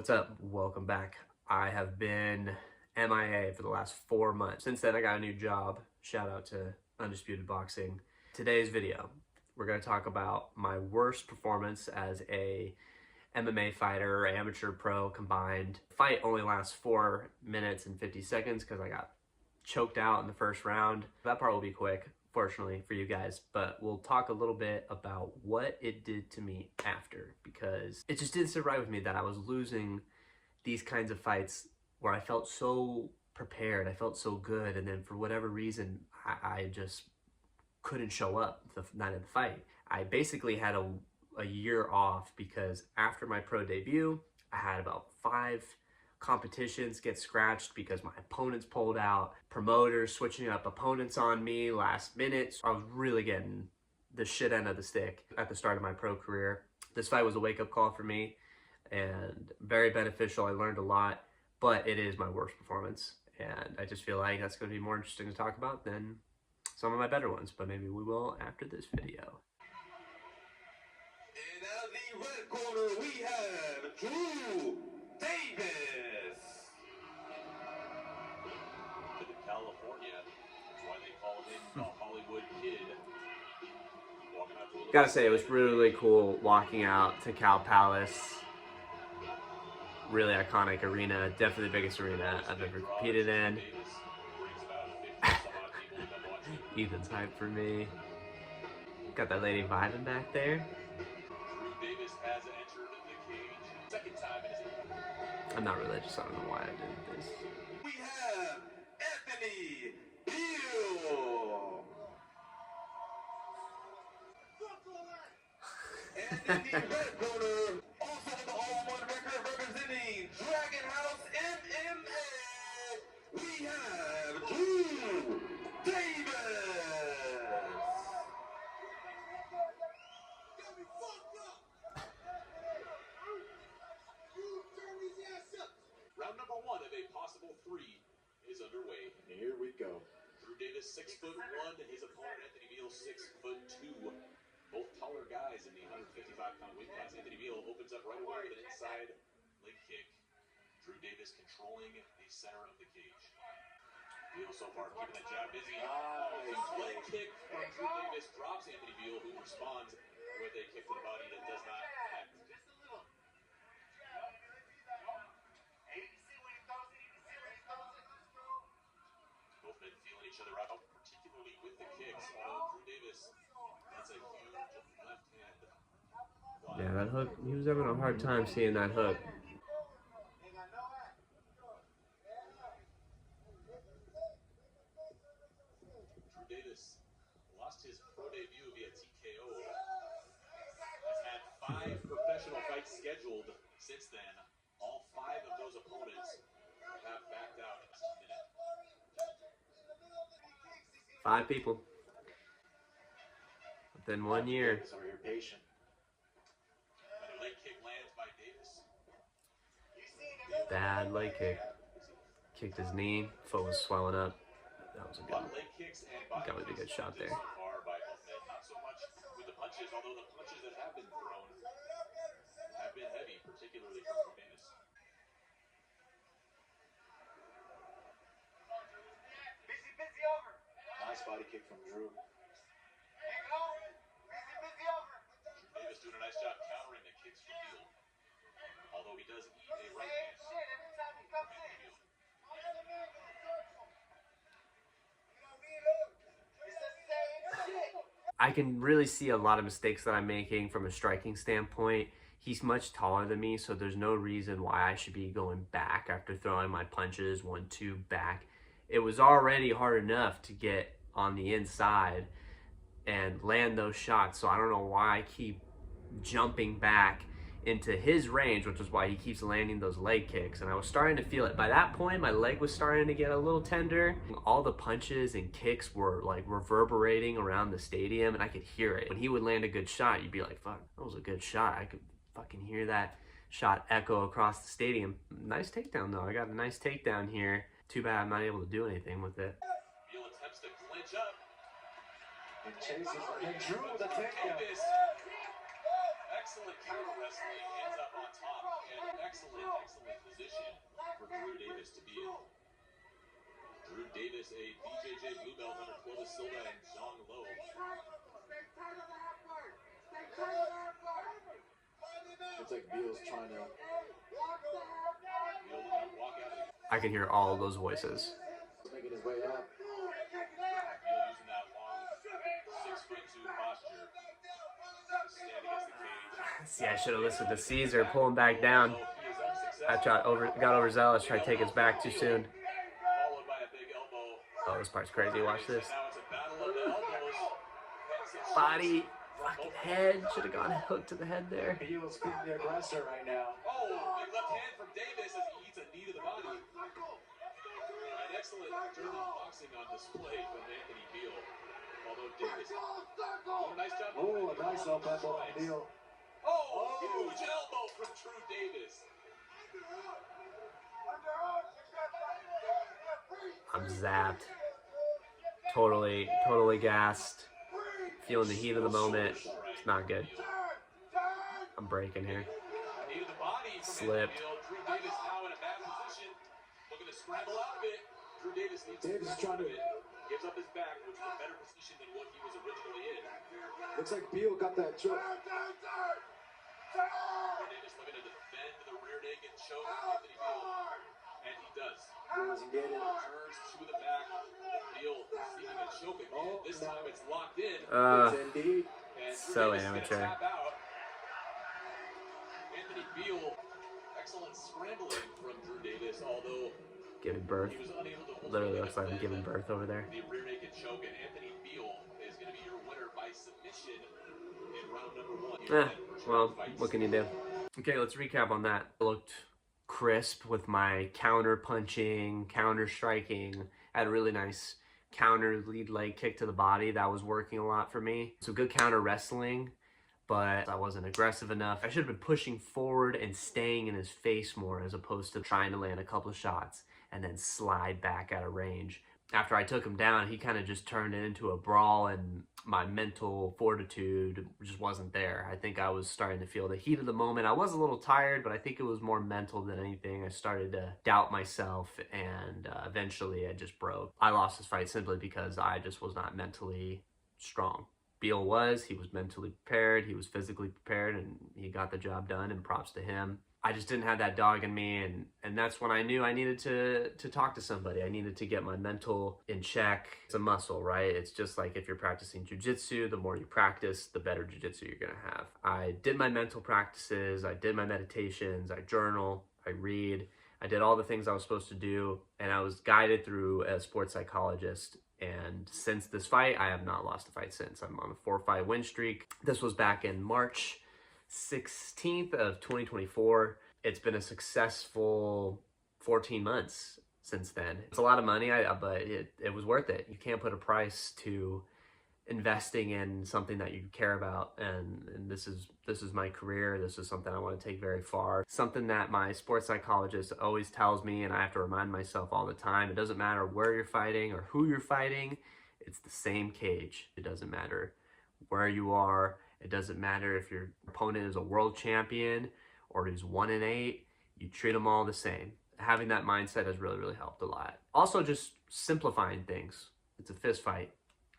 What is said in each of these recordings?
What's up? Welcome back. I have been MIA for the last 4 months. Since then, I got a new job. Shout out to Undisputed Boxing. Today's video, we're going to talk about my worst performance as a MMA fighter, amateur, pro combined. The fight only lasts 4 minutes and 50 seconds because I got choked out in the first round. That part will be quick, fortunately for you guys, but we'll talk a little bit about what it did to me after, because it just didn't sit right with me that I was losing these kinds of fights where I felt so prepared, I felt so good, and then for whatever reason, I just couldn't show up the night of the fight. I basically had a year off because after my pro debut, I had about 5 competitions get scratched because my opponents pulled out, promoters switching up opponents on me last minute. So I was really getting the shit end of the stick at the start of my pro career. This fight was a wake-up call for me and very beneficial. I learned a lot, but it is my worst performance, and I just feel like that's going to be more interesting to talk about than some of my better ones, but maybe we will after this video. And out of the red corner, we have Drew Davis. California, that's why they call him the Hollywood Kid. Gotta say, it was really cool walking out to Cal Palace. Really iconic arena, definitely the biggest arena I've ever competed in. Ethan's hyped for me. Got that lady vibing back there. I'm not religious, I don't know why I did this. We have Anthony Beal. And in the red corner, also with the all-one record representing Dragon House MMA, we have Drew Davis. Round number 1 of a possible 3 is underway. Here we go. Drew Davis, 6'1", his opponent Anthony Beal, 6'2". Both taller guys in the 155-pound weight class. Anthony Beal opens up right away with an inside leg kick. Drew Davis controlling the center of the cage. Beal so far keeping the jab busy. Huge leg kick from Drew Davis drops Anthony Beal, who responds with a kick to the body that does not connect. Both men feeling each other out, particularly with the kicks. Although Drew Davis, that's a huge left hand. Yeah, that hook, he was having a hard time seeing that hook. Drew Davis lost his pro debut via TKO. Has had 5 professional fights scheduled since then. All 5 of those opponents have backed out in a minute. 5 people within 1 year. So you're patient. Another leg kick lands by Davis. Bad leg kick. Kicked his knee, foot was swelling up. That was a good, that was a good shot there. Not so much with the punches, although the punches that have been thrown have been heavy, particularly from Davis. Nice body kick from Drew. Davis doing a nice job countering the kicks from Beal. Although he does eat a right hand. I can really see a lot of mistakes that I'm making from a striking standpoint. He's much taller than me, so there's no reason why I should be going back after throwing my punches 1-2 back. It was already hard enough to get on the inside and land those shots, so I don't know why I keep jumping back into his range, which is why he keeps landing those leg kicks. And I was starting to feel it. By that point, my leg was starting to get a little tender. All the punches and kicks were like reverberating around the stadium, and I could hear it. When he would land a good shot, you'd be like, fuck, that was a good shot. I could fucking hear that shot echo across the stadium. Nice takedown though. I got a nice takedown here. Too bad I'm not able to do anything with it. Beal attempts to clinch up. And chases and Drew with a takedown. Excellent counter wrestling, ends up on top, and excellent Drew Davis to be in. Drew Davis, a BJJ blue belt under Clovis Silva and John Lowe. It's like Beal's trying to... Beal looking to walk out of the... I can hear all of those voices. making his way up. Beal using that long 6'2" posture to stand against the cage. See, I should have listened to Caesar, pull him back down. I got overzealous, tried to take his back too soon. Followed by a big elbow. Oh, this part's crazy. Watch this. Now it's a battle of the elbows. Body, fucking head. Should have gone hook to the head there. Beal's being the aggressor right now. Oh, big left hand from Davis as he eats a knee to the body. An excellent German boxing on display from Anthony Beal. Although Davis did a nice job. Oh, a nice elbow from Beal. Oh, huge elbow from Drew Davis. I'm zapped. Totally gassed. Feeling the heat of the moment. It's not good. I'm breaking here. Knee to the body from Slipped. Anthony Beal. Drew Davis now in a bad position. Looking to scramble out of it. Drew Davis needs Davis is trying to... Gives up his back, which is a better position than what he was originally in. Looks like Beal got that choke. Davis looking to defend the rear naked choke of Anthony Beal. And he does. Beal doesn't get it. Turns to the back. Beal seeking a choke again. Oh, This no. time it's locked in. Yes, indeed. And Drew so Davis is gonna amateur. tap out. Anthony Beal, excellent scrambling from Drew Davis, although Giving birth. he was unable to hold Literally the looks like I'm giving birth over there. The rear naked choke, and Anthony Beal is going to be your winner by submission in round number 1. Well, what can you do? Okay, let's recap on that. I looked crisp with my counter punching, counter striking. I had a really nice counter lead leg kick to the body. That was working a lot for me. So good counter wrestling, but I wasn't aggressive enough. I should have been pushing forward and staying in his face more as opposed to trying to land a couple of shots and then slide back out of range. After I took him down, he kind of just turned it into a brawl, and my mental fortitude just wasn't there. I think I was starting to feel the heat of the moment. I was a little tired, but I think it was more mental than anything. I started to doubt myself, and eventually I just broke. I lost this fight simply because I just was not mentally strong. Beal was. He was mentally prepared. He was physically prepared, and he got the job done, and props to him. I just didn't have that dog in me, and that's when I knew I needed to talk to somebody. I needed to get my mental in check. It's a muscle, right? It's just like if you're practicing jiu-jitsu, the more you practice, the better jiu-jitsu you're gonna have. I did my mental practices, I did my meditations, I journal, I read, I did all the things I was supposed to do, and I was guided through a sports psychologist. And since this fight, I have not lost a fight since. I'm on a 4-5 win streak. This was back in March 16th of 2024. It's been a successful 14 months since then. It's a lot of money, but it was worth it. You can't put a price to investing in something that you care about, and this is my career. This is something I want to take very far. Something that my sports psychologist always tells me, and I have to remind myself all the time. It doesn't matter where you're fighting or who you're fighting. It's the same cage. It doesn't matter where you are. It doesn't matter if your opponent is a world champion or he's 1-8. You treat them all the same. Having that mindset has really helped a lot. Also, just simplifying things. It's a fist fight.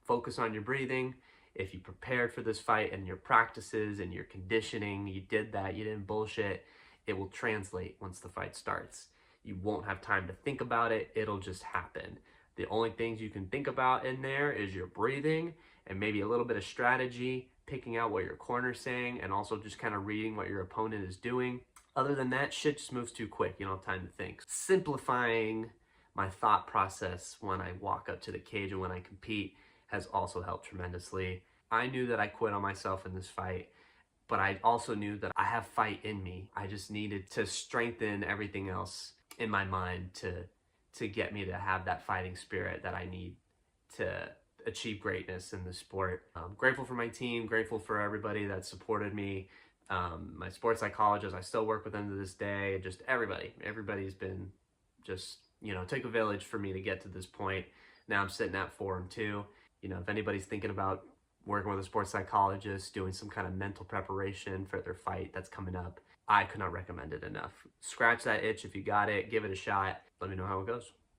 Focus on your breathing. If you prepared for this fight and your practices and your conditioning, you did that, you didn't bullshit, it will translate once the fight starts. You won't have time to think about it. It'll just happen. The only things you can think about in there is your breathing and maybe a little bit of strategy, picking out what your corner's saying, and also just kind of reading what your opponent is doing. Other than that, shit just moves too quick. You don't have time to think. Simplifying my thought process when I walk up to the cage and when I compete has also helped tremendously. I knew that I quit on myself in this fight, but I also knew that I have fight in me. I just needed to strengthen everything else in my mind to get me to have that fighting spirit that I need to achieve greatness in the sport. I'm grateful for my team, grateful for everybody that supported me. My sports psychologist, I still work with them to this day. Just everybody's been just, took a village for me to get to this point. Now I'm sitting at 4-2. If anybody's thinking about working with a sports psychologist, doing some kind of mental preparation for their fight that's coming up. I could not recommend it enough. Scratch that itch if you got it, give it a shot. Let me know how it goes.